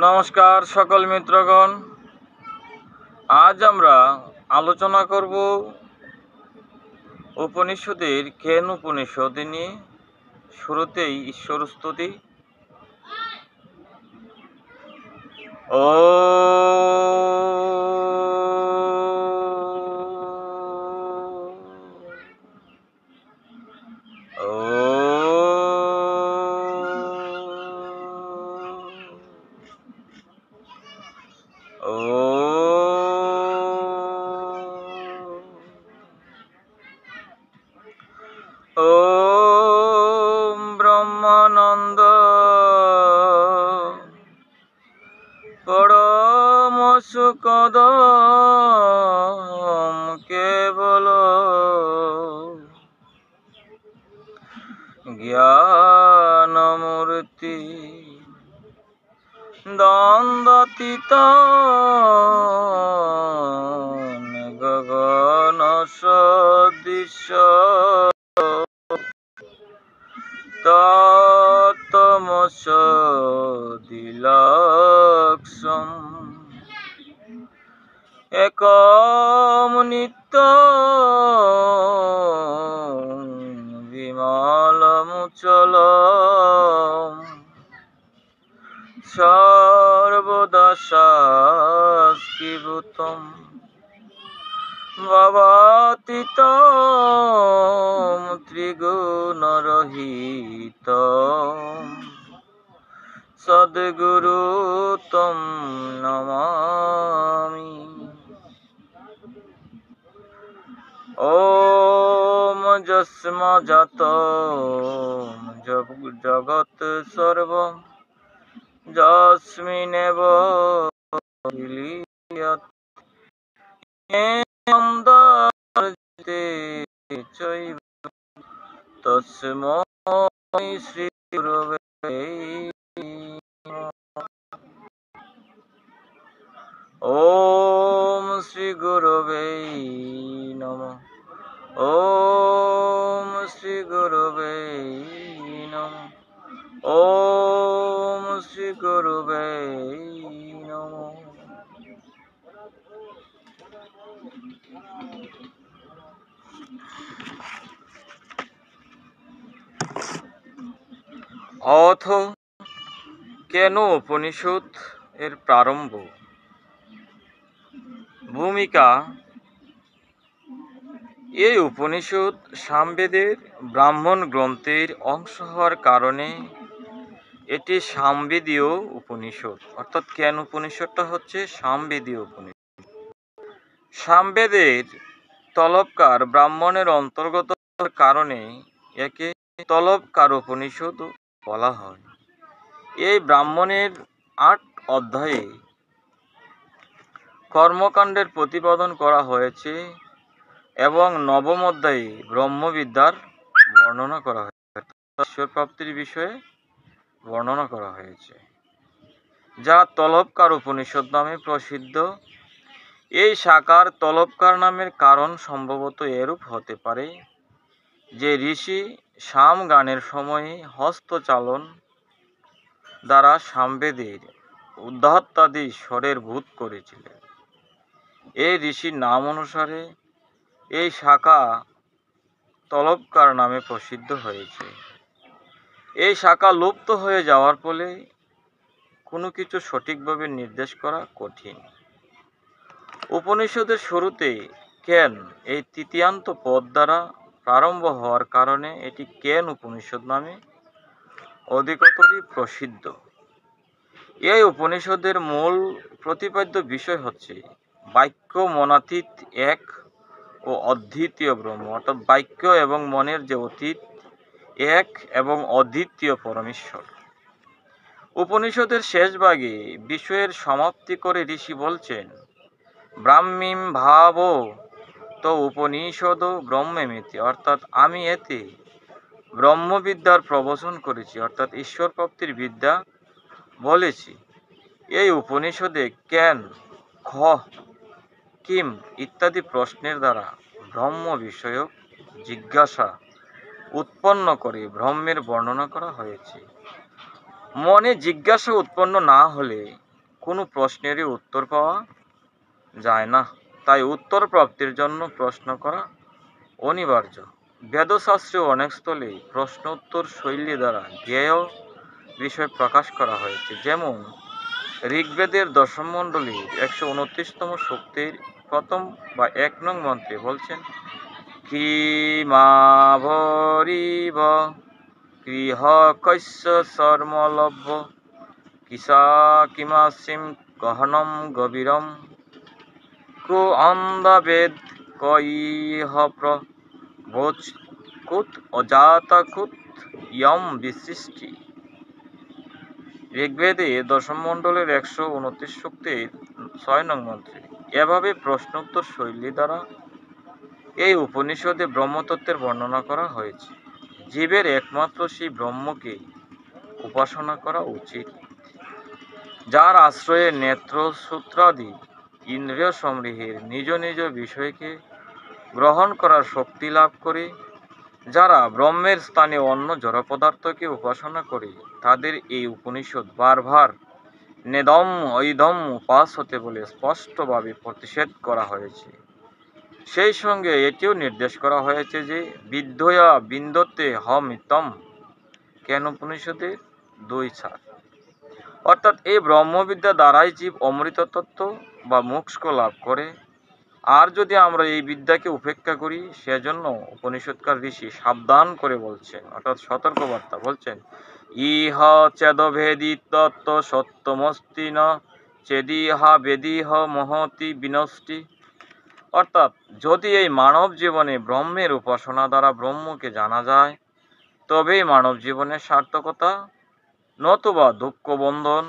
নমস্কার সকল মিত্রগণ, আজ আমরা আলোচনা করব উপনিষদের কেন উপনিষদ নিয়ে। শুরুতেই ঈশ্বর স্তুতি। ও ওম ব্রহ্মানন্দ পরম সুখদম কেবল জ্ঞানমূর্তি দ্বন্দ্বাতীত গগন সদৃশ তত্ত্বমসদিলক্ষম একম নিত্য বিমলমুচল সর্বদা শাস্তিভূতম ভবাতীতম ত্রিগুণরহিতম সদ্গুরু তম নমামি। ওম যস্মাৎ জগৎ সর্বং যস্মিন্নেব নিত্যমর্তে চৈব তস্मै শ্রী গুরবে ওম শ্রী গুরবে নমঃ। ওম শ্রী গুরবে নমঃ। ওম শ্রী গুরবে নমঃ। অথ কেন উপনিষদ এর প্রারম্ভ। ভূমিকা। এই উপনিষদ সামবেদের ব্রাহ্মণ গ্রন্থের অংশ হওয়ার কারণে এটি সামবেদীয় উপনিষদ, অর্থাৎ কেন উপনিষদটা হচ্ছে সামবেদীয় উপনিষদ। সামবেদের তলবকার ব্রাহ্মণের অন্তর্গত হওয়ার কারণে একে তলবকার উপনিষদ বলা হয়। এই ব্রাহ্মণের ৮ অধ্যায়ে কর্মকাণ্ডের প্রতিপাদন করা হয়েছে এবং নবম অধ্যায়ে ব্রহ্মবিদ্যার বর্ণনা করা হয়েছে, ঈশ্বর প্রাপ্তির বিষয়ে বর্ণনা করা হয়েছে, যা তলবকার উপনিষদ নামে প্রসিদ্ধ। এই শাখার তলবকার নামের কারণ সম্ভবত এরূপ হতে পারে যে ঋষি সাম গানের সময়ে হস্তচালন দ্বারা সামবেদের উদ্ধত্তাদি স্বরের বোধ করেছিলেন। এই ঋষির নাম অনুসারে এই শাখা তলবকার নামে প্রসিদ্ধ হয়েছে। এই শাখা লুপ্ত হয়ে যাওয়ার ফলে কোনো কিছু সঠিকভাবে নির্দেশ করা কঠিন। উপনিষদের শুরুতে কেন এই তৃতীয়ান্ত পদ দ্বারা প্রারম্ভ হওয়ার কারণে এটি কেন উপনিষদ নামে অধিকতরই প্রসিদ্ধ। এই উপনিষদের মূল প্রতিপাদ্য বিষয় হচ্ছে বাক্য মনাতীত এক ও অদ্বিতীয় ব্রহ্ম, অর্থাৎ বাক্য এবং মনের যে অতীত এক এবং অদ্বিতীয় পরমেশ্বর। উপনিষদের শেষ ভাগে বিষয়ের সমাপ্তি করে ঋষি বলছেন, ব্রাহ্মীম ভাব তো উপনিষদ ব্রহ্মেমিতি, অর্থাৎ আমি এতে ব্রহ্মবিদ্যার প্রবচন করেছি, অর্থাৎ ঈশ্বর প্রাপ্তির বিদ্যা বলেছি। এই উপনিষদে কেন, খ, কিম ইত্যাদি প্রশ্নের দ্বারা ব্রহ্ম বিষয়ক জিজ্ঞাসা উৎপন্ন করে ব্রহ্মের বর্ণনা করা হয়েছে। মনে জিজ্ঞাসা উৎপন্ন না হলে কোনো প্রশ্নেরই উত্তর পাওয়া যায় না। তাই উত্তর প্রাপ্তির জন্য প্রশ্ন করা অনিবার্য। বেদশাস্ত্রে অনেক স্থলেই প্রশ্ন উত্তর শৈলী দ্বারা জ্ঞেয় বিষয় প্রকাশ করা হয়েছে। যেমন ঋগ্বেদের দশম মণ্ডলীর 129তম সূক্তের প্রথম বা 1 নং মন্ত্রে বলছেন, কিমাভরিব গৃহ কৈশ্য শর্মলভ্য কিসা কিমাসিম গহনম গভীরম কো অন্ধবেদ কইহ প্রবোচকুত অজাতকুত ইয়ম বিসৃষ্টি। ঋগ্বেদে দশম মণ্ডলের 129 সূক্তের 6 নং মন্ত্রে এভাবে প্রশ্নোত্তর শৈলী দ্বারা এই উপনিষদে ব্রহ্মতত্ত্বের বর্ণনা করা হয়েছে। জীবের একমাত্র সেই ব্রহ্মকে উপাসনা করা উচিত, যার আশ্রয়ে নেত্র সূত্রাদি ইন্দ্রিয় সমূহের নিজ নিজ বিষয়কে গ্রহণ করার শক্তি লাভ করে। যারা ব্রহ্মের স্থানে অন্য জড় পদার্থকে উপাসনা করে, তাদের এই উপনিষদ বারবার নেদম ঐদম উপাসতে বলে স্পষ্টভাবে প্রতিষেধ করা হয়েছে। সেই সঙ্গে এটিও নির্দেশ করা হয়েছে যে বিদ্যয়া বিন্দতে হমিতম, কেন উপনিষদের 2:4। অর্থাৎ এই ব্রহ্মবিদ্যা দ্বারাই জীব অমৃত তত্ত্ব বা মোক্ষ লাভ করে। আর যদি আমরা এই বিদ্যাকে উপেক্ষা করি, সেজন্য উপনিষদকার ঋষি সাবধান করে বলছেন, অর্থাৎ সতর্কবার্তা বলছেন, ইহ চেদভেদি তত্ত্ব সত্যমস্তি ন চেদিহা বেদিহ মহতি বিনষ্টি। অর্থাৎ যদি এই মানব জীবনে ব্রহ্মের উপাসনা দ্বারা ব্রহ্মকে জানা যায়, তবেই মানব জীবনের সার্থকতা, নতুবা দুঃখ বন্ধন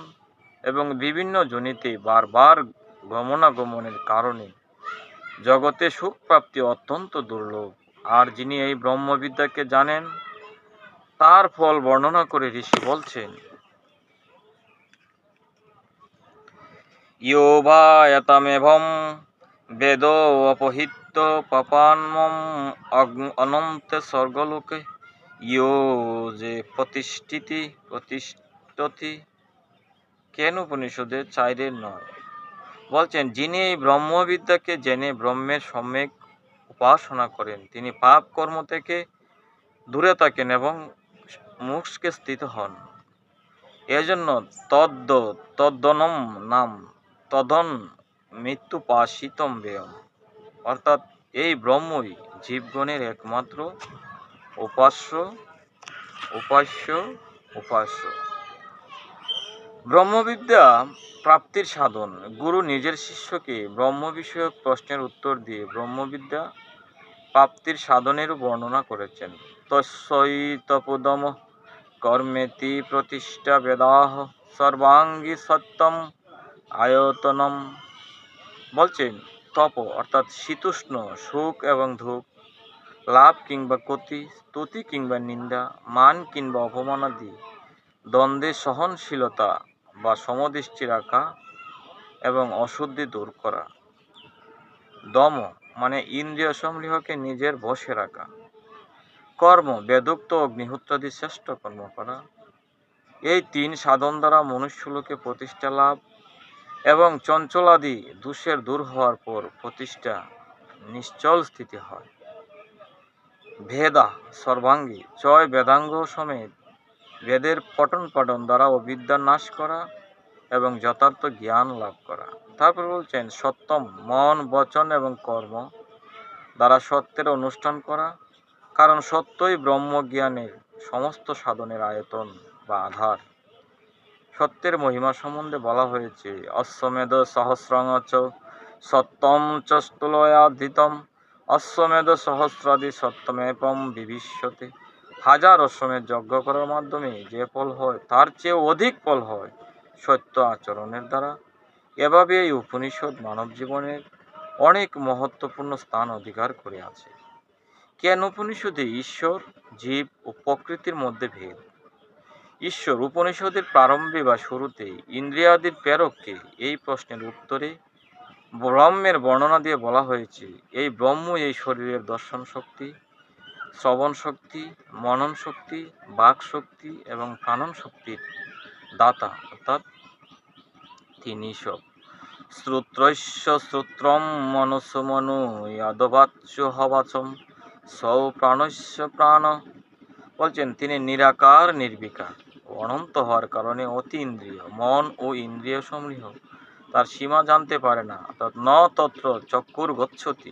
এবং বিভিন্ন যোনিতে বারবার গমনাগমনের কারণে জগতে সুখ প্রাপ্তি অত্যন্ত দুর্লভ। আর যিনি এই ব্রহ্মবিদ্যাকে জানেন, তার ফল বর্ণনা করে ঋষি বলছেন, ইয়ো বা এতমেভং বেদ অপহিত পাপান্মম অনন্তে স্বর্গলোকে ইয়ো যে প্রতিষ্ঠতি, কেন উপনিষদের 4-এর 9। বলছেন, যিনি এই ব্রহ্মবিদ্যাকে জেনে ব্রহ্মের সম্যক উপাসনা করেন, তিনি পাপ কর্ম থেকে দূরে থাকেন এবং মোক্ষে স্থিত হন। এজন্য তদ্দনম নাম তদন মৃত্যু পাশিতম ব্যয়ম। অর্থাৎ এই ব্রহ্মই জীবগণের একমাত্র উপাস্য। ব্রহ্মবিদ্যা প্রাপ্তির সাধন। গুরু নিজের শিষ্যকে ব্রহ্ম বিষয়ক প্রশ্নের উত্তর দিয়ে ব্রহ্মবিদ্যা প্রাপ্তির সাধনেরও বর্ণনা করেছেন। তস্যৈ তপোদম কর্মেতি প্রতিষ্ঠা বেদাহ সর্বাঙ্গী সত্যম আয়তনম। বলছেন, তপ অর্থাৎ শীতোষ্ণ, সুখ এবং দুঃখ, লাভ কিংবা ক্ষতি, স্তুতি কিংবা নিন্দা, মান কিংবা অপমানাদি দ্বন্দ্বে সহনশীলতা বা সমদৃষ্টি রাখা এবং অশুদ্ধি দূর করা। দম মানে ইন্দ্রিয় সমূহকে নিজের বশে রাখা। কর্ম বেদোক্ত অগ্নিহোত্রাদি শ্রেষ্ঠ কর্ম করা। এই 3 সাধন দ্বারা মনুষ্যলোকে প্রতিষ্ঠা লাভ এবং চঞ্চলাদি দোষের দূর হওয়ার পর প্রতিষ্ঠা নিশ্চল স্থিতি হয়। ভেদা সর্বাঙ্গী, 6 বেদাঙ্গ সমেত বেদের পঠন পাঠন দ্বারা অবিদ্যা নাশ করা এবং যথার্থ জ্ঞান লাভ করা। তারপর বলছেন, সত্যম মন বচন এবং কর্ম দ্বারা সত্যের অনুষ্ঠান করা, কারণ সত্যই ব্রহ্মজ্ঞানের সমস্ত সাধনের আয়তন বা আধার। সত্যের মহিমা সম্বন্ধে বলা হয়েছে, অশ্বমেধ সহস্রং চ সত্যম চ স্থূলয়াধিতম অশ্বমেধ সহস্রাদি সত্যমেপম বিভীষ্যতে। 1000 অশ্বমেধ যজ্ঞ করার মাধ্যমে যে ফল হয়, তার চেয়ে অধিক ফল হয় সত্য আচরণের দ্বারা। এভাবে এই উপনিষদ মানব জীবনের অনেক মহত্বপূর্ণ স্থান অধিকার করে আছে। কেন উপনিষদে ঈশ্বর, জীব ও প্রকৃতির মধ্যে ভেদ? ঈশ্বর উপনিষদের প্রারম্ভে বা শুরুতে ইন্দ্রিয়াদির প্রেরককে? এই প্রশ্নের উত্তরে ব্রহ্মের বর্ণনা দিয়ে বলা হয়েছে, এই ব্রহ্ম এই শরীরের দর্শন শক্তি, শ্রবণ শক্তি, মনন শক্তি, বাক শক্তি এবং প্রাণন শক্তির দাতা, অর্থাৎ তিনি সব। শ্রোত্রস্য শ্রোত্রম মনস্য মনু ইয়াদবাচ্য হবাচম সৌ প্রাণস্য প্রাণ। বলছেন তিনি নিরাকার নির্বিকার ও অনন্ত হওয়ার কারণে অতি ইন্দ্রিয়, মন ও ইন্দ্রিয় সমূহ তার সীমা জানতে পারে না। অর্থাৎ ন তত্র চক্ষুর গচ্ছতি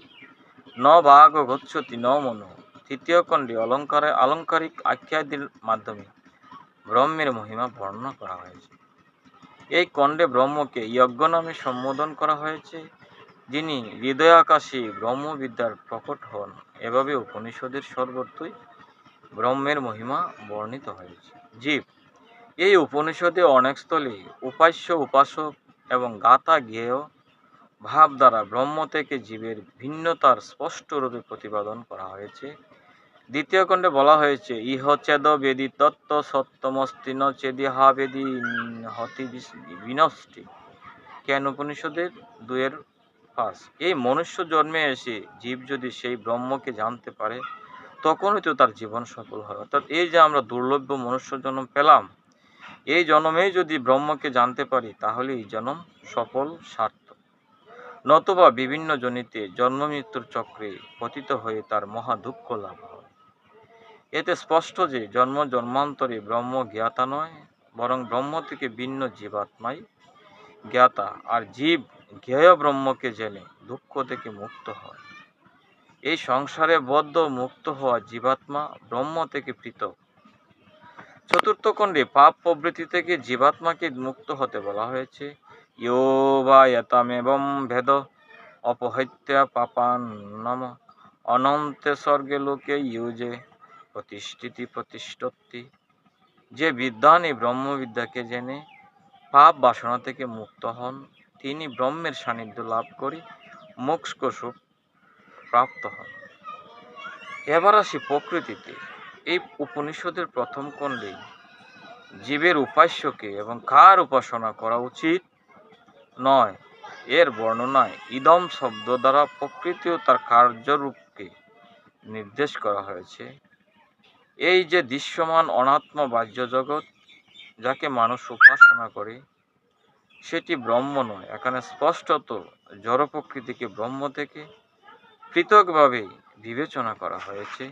ন বাঘ গচ্ছতি ন মনো। তৃতীয় খণ্ডে আলঙ্কারিক আখ্যাদির মাধ্যমে ব্রহ্মের মহিমা বর্ণনা করা হয়েছে। এই খণ্ডে ব্রহ্মকে যজ্ঞ নামে সম্বোধন করা হয়েছে, যিনি হৃদয়াকাশে ব্রহ্মবিদ্যার প্রকট হন। এভাবে উপনিষদের সর্বত্রই ব্রহ্মের মহিমা বর্ণিত হয়েছে। জীব, এই উপনিষদে অনেক স্থলে উপাস্য, উপাসক এবং গাতা জ্ঞেয় ভাব দ্বারা ব্রহ্ম থেকে জীবের ভিন্নতার স্পষ্ট রূপে প্রতিপাদন করা হয়েছে। দ্বিতীয় খণ্ডে বলা হয়েছে ইহ চেদ বেদি তত্ত্ব সত্যমস্তি ন চেদিহা বেদি হতি বিনষ্টি। কেন উপনিষদের 2-5। এই মনুষ্য জন্মে এসে জীব যদি সেই ব্রহ্মকে জানতে পারে তখনই তো তার জীবন সফল হয়। অর্থাৎ এই যে আমরা দুর্লভ মনুষ্য জন্ম পেলাম, এই জন্মেই যদি ব্রহ্মকে জানতে পারি তাহলে এই জন্ম সফল, সার্থক। নতুবা বিভিন্ন জনিতে জন্ম মৃত্যুর চক্রে পতিত হয়ে তার মহা দুঃখ লাভ হয়। এতে স্পষ্ট যে জন্ম জন্মান্তরে ব্রহ্ম জ্ঞাতা নয়, বরং ব্রহ্ম থেকে ভিন্ন জীবাত্মাই জ্ঞাতা, আর জীব জ্ঞেয় ব্রহ্মকে জেনে দুঃখ থেকে মুক্ত হয়। এই সংসারে বদ্ধ মুক্ত হওয়া জীবাত্মা ব্রহ্ম থেকে পৃথক। চতুর্থ খণ্ডে পাপ প্রবৃত্তি থেকে জীবাত্মাকে মুক্ত হতে বলা হয়েছে। ইয়ো বা এতামেবং ভেদ অপহত্যা পাপান নাম অনন্তে স্বর্গে লোকে ইউজে প্রতিষ্ঠিতি প্রতিষ্ঠতি। যে বিদ্বান এই ব্রহ্মবিদ্যাকে জেনে পাপ বাসনা থেকে মুক্ত হন, তিনি ব্রহ্মের সান্নিধ্য লাভ করে মোক্ষ সুখ প্রাপ্ত হন। এবার আসি প্রকৃতিতে। এই উপনিষদের প্রথম খণ্ডে জীবের উপাস্যকে এবং কার উপাসনা করা উচিত নয় এর বর্ণনায় ইদম শব্দ দ্বারা প্রকৃতি ও তার কার্যরূপকে নির্দেশ করা হয়েছে। এই যে দৃশ্যমান অনাত্ম বাহ্য জগৎ যাকে মানুষ উপাসনা করে সেটি ব্রহ্ম নয়। এখানে স্পষ্টত জড় প্রকৃতিকে ব্রহ্ম থেকে পৃথকভাবে বিবেচনা করা হয়েছে,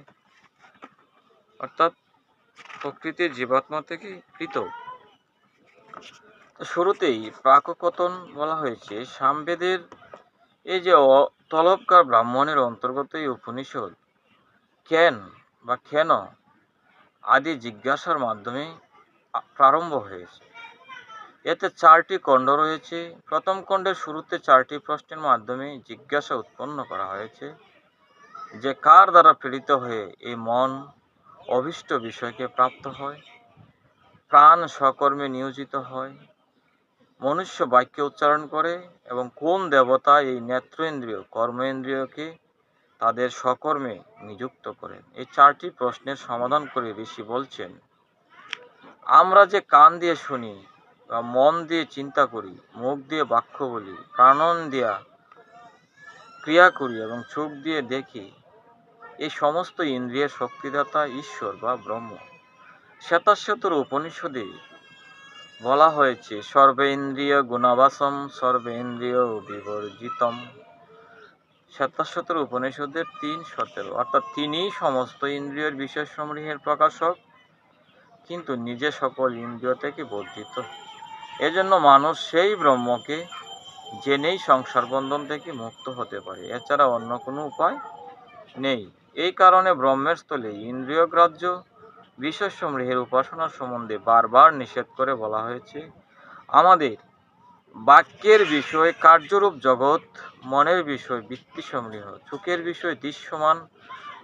অর্থাৎ প্রকৃতির জীবাত্মা থেকে পৃথক। শুরুতেই প্রাককথন বলা হয়েছে। সামবেদের এই যে তলবকার ব্রাহ্মণের অন্তর্গত এই উপনিষদ কেন আদি জিজ্ঞাসার মাধ্যমে প্রারম্ভ হয়েছে। এতে 4টি খণ্ড রয়েছে। প্রথম খণ্ডের শুরুতে 4টি প্রশ্নের মাধ্যমে জিজ্ঞাসা উৎপন্ন করা হয়েছে যে কার দ্বারা প্রেরিত হয়ে এই মন অভীষ্ট বিষয়কে প্রাপ্ত হয়, প্রাণ সকর্মে নিয়োজিত হয়, মনুষ্য বাক্য উচ্চারণ করে, এবং কোন দেবতা এই নেত্রেন্দ্রিয় কর্মেন্দ্রিয়কে তাদের সকর্মে নিযুক্ত করেন। এই 4টি প্রশ্নের সমাধান করে ঋষি বলছেন, আমরা যে কান দিয়ে শুনি বা মন দিয়ে চিন্তা করি, মুখ দিয়ে বাক্য বলি, প্রাণন দিয়া ক্রিয়া করি এবং চোখ দিয়ে দেখি, এই সমস্ত ইন্দ্রিয়ের শক্তিদাতা ঈশ্বর বা ব্রহ্ম। শ্বেতাশ্বতর উপনিষদে বলা হয়েছে সর্বেন্দ্রিয় গুণাবাসম সর্বেন্দ্রিয় বিবর্জিতম। শ্বেতাশ্বতর উপনিষদের 3:17। অর্থাৎ তিনি সমস্ত ইন্দ্রিয়ের বিষয় সমূহের প্রকাশক, কিন্তু নিজে সকল ইন্দ্রিয় থেকে বর্জিত। এজন্য মানুষ সেই ব্রহ্মকে জেনেই সংসার বন্ধন থেকে মুক্ত হতে পারে, এছাড়া অন্য কোনো উপায় নেই। এই কারণে ব্রহ্মের স্থলে ইন্দ্রিয় গ্রাহ্য বিষয়সমূহের উপাসনার সম্বন্ধে বারবার নিষেধ করে বলা হয়েছে। আমাদের বাক্যের বিষয় কার্যরূপ জগৎ, মনের বিষয় বৃত্তিসমূহ, চোখের বিষয় দৃশ্যমান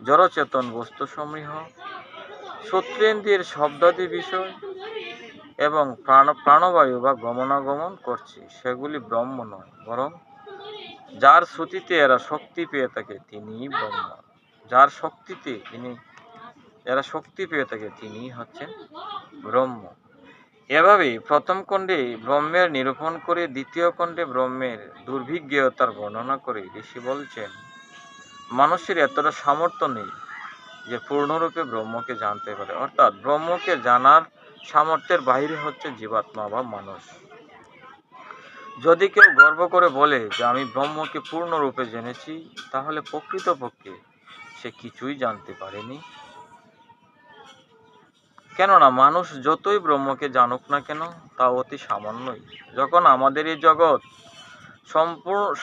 জড়চেতন বস্তুসমূহ, শ্রোত্রেন্দ্রিয়ের শব্দাদি বিষয় এবং প্রাণবায়ু বা গমনাগমন করছে, সেগুলি ব্রহ্ম নয়, বরং যার শ্রুতিতে এরা শক্তি পেয়ে থাকে তিনিই ব্রহ্ম। যার শক্তিতে এরা শক্তি পেয়ে থাকে তিনিই হচ্ছেন ব্রহ্ম। এভাবে প্রথম খণ্ডে ব্রহ্মের নিরূপণ করে দ্বিতীয় খণ্ডে ব্রহ্মের দুর্ভিজ্ঞতার বর্ণনা করে ঋষি বলছেন, মানুষের এতটা সামর্থ্য নেই যে পূর্ণরূপে ব্রহ্মকে জানতে পারে। অর্থাৎ ব্রহ্মকে জানার সামর্থ্যের বাইরে হচ্ছে জীবাত্মা বা মানুষ। যদি কেউ গর্ব করে বলে যে আমি ব্রহ্মকে পূর্ণরূপে জেনেছি, তাহলে প্রকৃতপক্ষে সে কিছুই জানতে পারেনি। কেননা মানুষ যতই ব্রহ্মকে জানুক না কেন, তা অতি সামান্যই। যখন আমাদের এই জগৎ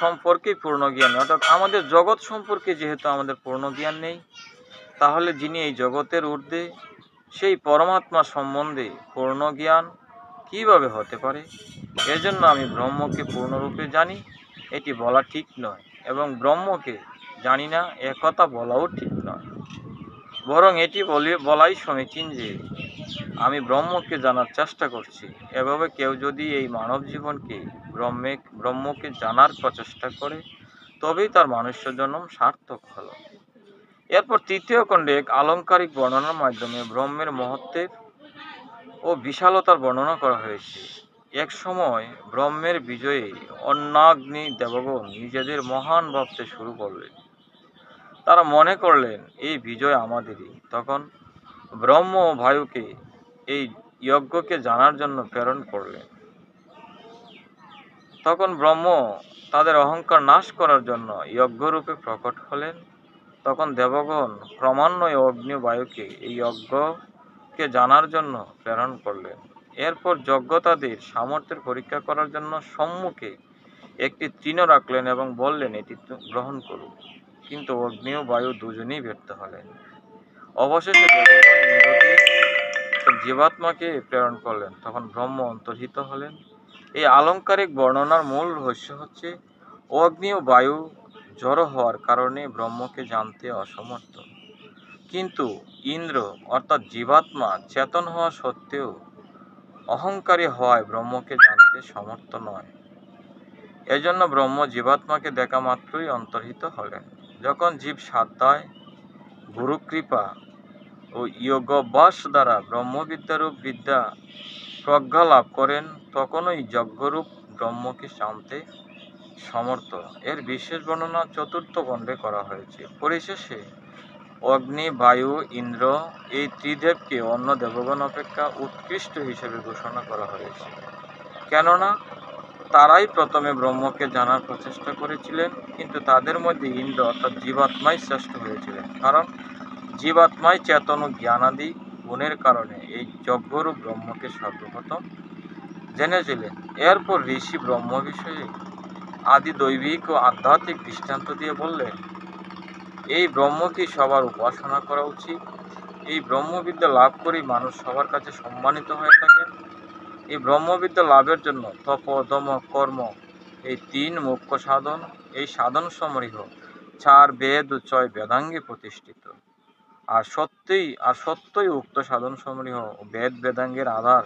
সম্পর্কে পূর্ণ জ্ঞান, অর্থাৎ আমাদের জগৎ সম্পর্কে যেহেতু আমাদের পূর্ণ জ্ঞান নেই, তাহলে যিনি এই জগতের ঊর্ধ্বে, সেই পরমাত্মা সম্বন্ধে পূর্ণ জ্ঞান কিভাবে হতে পারে? এজন্য আমি ব্রহ্মকে পূর্ণরূপে জানি, এটি বলা ঠিক নয়, এবং ব্রহ্মকে জানি না একথা বলাও ঠিক নয়। বরং এটি বলাই সমীচীন যে আমি ব্রহ্মকে জানার চেষ্টা করছি। এভাবে কেউ যদি এই মানব জীবনকে ব্রহ্মকে জানার প্রচেষ্টা করে, তবেই তার মনুষ্য জন্ম সার্থক হলো। এরপর তৃতীয় খণ্ডে এক আলংকারিক বর্ণনার মাধ্যমে ব্রহ্মের মহত্বের ও বিশালতার বর্ণনা করা হয়েছে। এক সময় ব্রহ্মের বিজয়ে অন্নাগ্নি দেবগণ নিজেদের মহান ভাবতে শুরু করলেন। তারা মনে করলেন এই বিজয় আমাদেরই। তখন ব্রহ্ম বায়ুকে এই যজ্ঞকে জানার জন্য প্রেরণ করলেন। তখন ব্রহ্ম তাদের অহংকার নাশ করার জন্য যজ্ঞরূপে প্রকট হলেন। তখন দেবগণ ক্রমান্বয়ে অগ্নি বায়ুকে এই যজ্ঞকে জানার জন্য প্রেরণ করলেন। এরপর যজ্ঞ তাদের সামর্থ্যের পরীক্ষা করার জন্য সম্মুখে একটি তৃণ রাখলেন এবং বললেন এটি গ্রহণ করুন। কিন্তু অগ্নি ও বায়ু দুজনেই ব্যর্থ হলেন। অবশেষে দেবগণ ইন্দ্রকে জীবাত্মাকে প্রেরণ করলেন। তখন ব্রহ্ম অন্তর্হিত হলেন। এই আলংকারিক বর্ণনার মূল রহস্য হচ্ছে অগ্নি ও বায়ু জড়ো হওয়ার কারণে ব্রহ্মকে জানতে অসমর্থ, কিন্তু ইন্দ্র অর্থাৎ জীবাত্মা চেতন হওয়া সত্ত্বেও অহংকারী হওয়ায় ব্রহ্মকে জানতে সমর্থ নয়। এজন্য ব্রহ্ম জীবাত্মাকে দেখা মাত্রই অন্তর্হিত হলেন। যখন জীব সাধ্যায় গুরুকৃপা ও যোগাভ্যাস দ্বারা ব্রহ্মবিদ্যারূপ বিদ্যা প্রজ্ঞা লাভ করেন, তখনই যজ্ঞরূপ ব্রহ্মকে জানতে সমর্থ। এর বিশেষ বর্ণনা চতুর্থ খণ্ডে করা হয়েছে। পরিশেষে অগ্নি, বায়ু, ইন্দ্র এই ত্রিদেবকে অন্য দেবগণ অপেক্ষা উৎকৃষ্ট হিসেবে ঘোষণা করা হয়েছে। কেননা তারাই প্রথমে ব্রহ্মকে জানার প্রচেষ্টা করেছিলেন, কিন্তু তাদের মধ্যে ইন্দ্র অর্থাৎ জীবাত্মাই শ্রেষ্ঠ হয়েছিলেন। কারণ জীবাত্মাই চেতন ও জ্ঞানাদি গুণের কারণে এই যজ্ঞরূপ ব্রহ্মকে সর্বপ্রথম জেনেছিলেন। এরপর ঋষি ব্রহ্ম বিষয়ে আদি দৈবিক ও আধ্যাত্মিক দৃষ্টান্ত দিয়ে বললেন, এই ব্রহ্মকে সবার উপাসনা করা উচিত। এই ব্রহ্মবিদ্যা লাভ করেই মানুষ সবার কাছে সম্মানিত হয়ে থাকেন। এই ব্রহ্মবিদ্যা লাভের জন্য তপ, দম, কর্ম এই তিন মুখ্য সাধন, এই সাধন সমূহ 4 বেদ ও 6 বেদাঙ্গে প্রতিষ্ঠিত। আর সত্যই উক্ত সাধন সমূহ বেদ বেদাঙ্গের আধার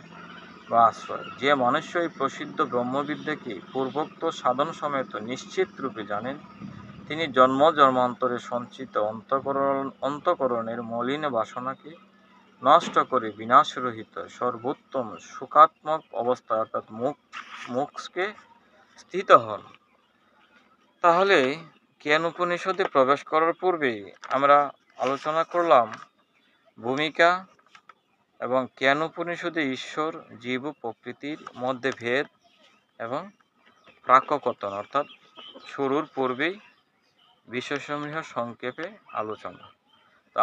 বা আশ্রয়। যে মনুষ্য এই প্রসিদ্ধ ব্রহ্মবিদ্যাকে পূর্বোক্ত সাধন সমেত নিশ্চিত রূপে জানেন, তিনি জন্ম জন্মান্তরে সঞ্চিত অন্তঃকরণের মলিন বাসনাকে নষ্ট করে বিনাশরহিত সর্বোত্তম সুখাত্মক অবস্থা অর্থাৎ মোক্ষে স্থিত হন। তাহলে জ্ঞান উপনিষদে প্রবেশ করার পূর্বে আমরা আলোচনা করলাম ভূমিকা এবং জ্ঞান উপনিষদে ঈশ্বর, জীব ও প্রকৃতির মধ্যে ভেদ এবং প্রাক্কথন অর্থাৎ শুরুর পূর্বেই বিষয়সমূহ সংক্ষেপে আলোচনা। তো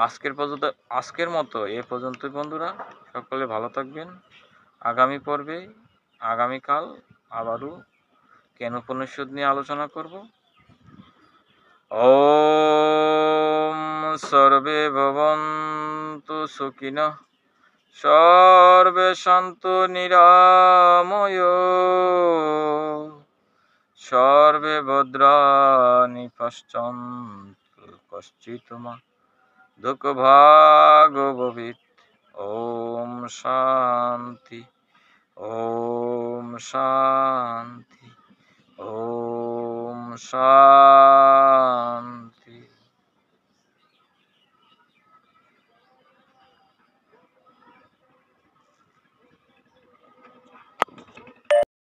আজকের মতো এ পর্যন্তই বন্ধুরা, সকলে ভালো থাকবেন। আগামী পর্বে আগামীকাল আবারও জ্ঞান উপনিষদ নিয়ে আলোচনা করব। ওম সর্বে ভবন্তু সুখিনঃ, সর্বে শান্তু নিরাময়, সর্বে ভদ্রাণি পশ্যন্তু কশ্চিৎ মা দুঃখভাগ ভবেৎ। ওম শান্তি, ওম শান্তি, ওম শান্তি।